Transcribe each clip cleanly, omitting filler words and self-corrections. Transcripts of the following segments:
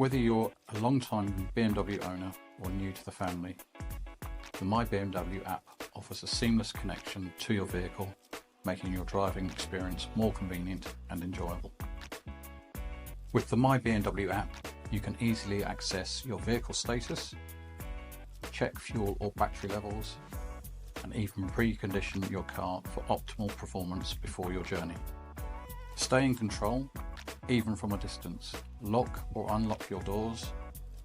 Whether you're a long-time BMW owner or new to the family, the My BMW app offers a seamless connection to your vehicle, making your driving experience more convenient and enjoyable. With the My BMW app, you can easily access your vehicle status, check fuel or battery levels, and even precondition your car for optimal performance before your journey. Stay in control, even from a distance. Lock or unlock your doors,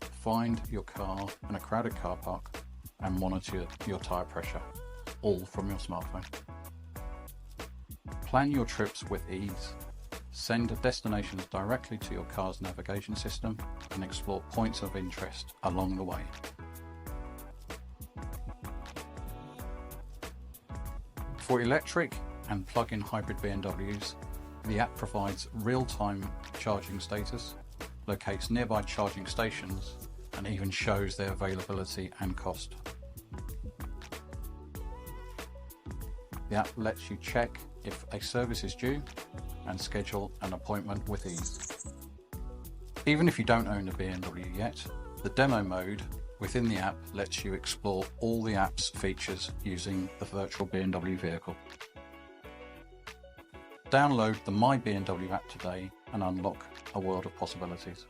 find your car in a crowded car park, and monitor your tyre pressure, all from your smartphone. Plan your trips with ease. Send destinations directly to your car's navigation system and explore points of interest along the way. For electric and plug-in hybrid BMWs, the app provides real-time charging status, locates nearby charging stations, and even shows their availability and cost. The app lets you check if a service is due and schedule an appointment with ease. Even if you don't own a BMW yet, the demo mode within the app lets you explore all the app's features using the virtual BMW vehicle. Download the My BMW app today and unlock a world of possibilities.